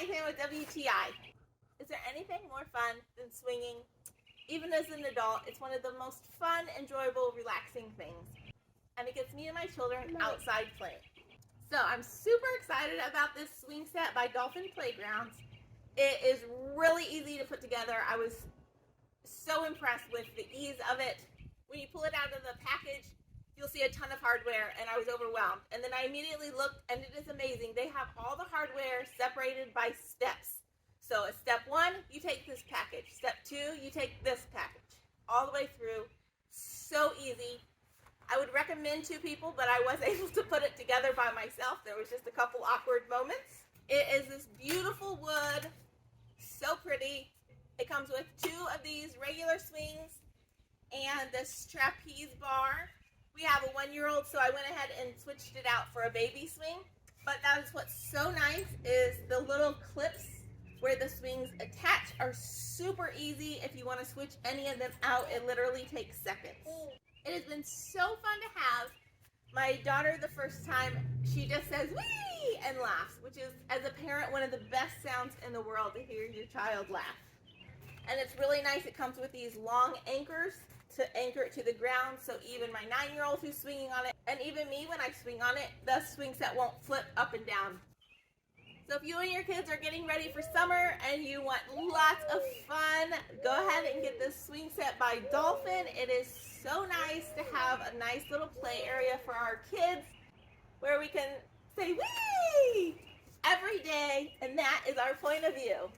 anything with WTI. Is there anything more fun than swinging? Even as an adult, it's one of the most fun, enjoyable, relaxing things. And it gets me and my children outside playing. So I'm super excited about this swing set by Dolphin Playgrounds. It is really easy to put together. I was so impressed with the ease of it. When you pull it out of the package, you'll see a ton of hardware, and I was overwhelmed. And then I immediately looked, and it is amazing. They have all the hardware separated by steps. So step 1, you take this package. Step 2, you take this package. All the way through. So easy. I would recommend 2 people, but I was able to put it together by myself. There was just a couple awkward moments. It is this beautiful wood. So pretty. It comes with 2 of these regular swings and this trapeze bar. We have a 1-year-old, so I went ahead and switched it out for a baby swing. But that is what's so nice is the little clips where the swings attach are super easy. If you want to switch any of them out, it literally takes seconds. It has been so fun to have. My daughter, the first time, she just says, "Wee!" and laughs, which is, as a parent, one of the best sounds in the world to hear your child laugh. And it's really nice. It comes with these long anchors to anchor it to the ground, so even my 9-year-old who's swinging on it, and even me when I swing on it, the swing set won't flip up and down. So if you and your kids are getting ready for summer and you want lots of fun, go ahead and get this swing set by Dolphin. It is so nice to have a nice little play area for our kids where we can say "wee" every day, and that is our point of view.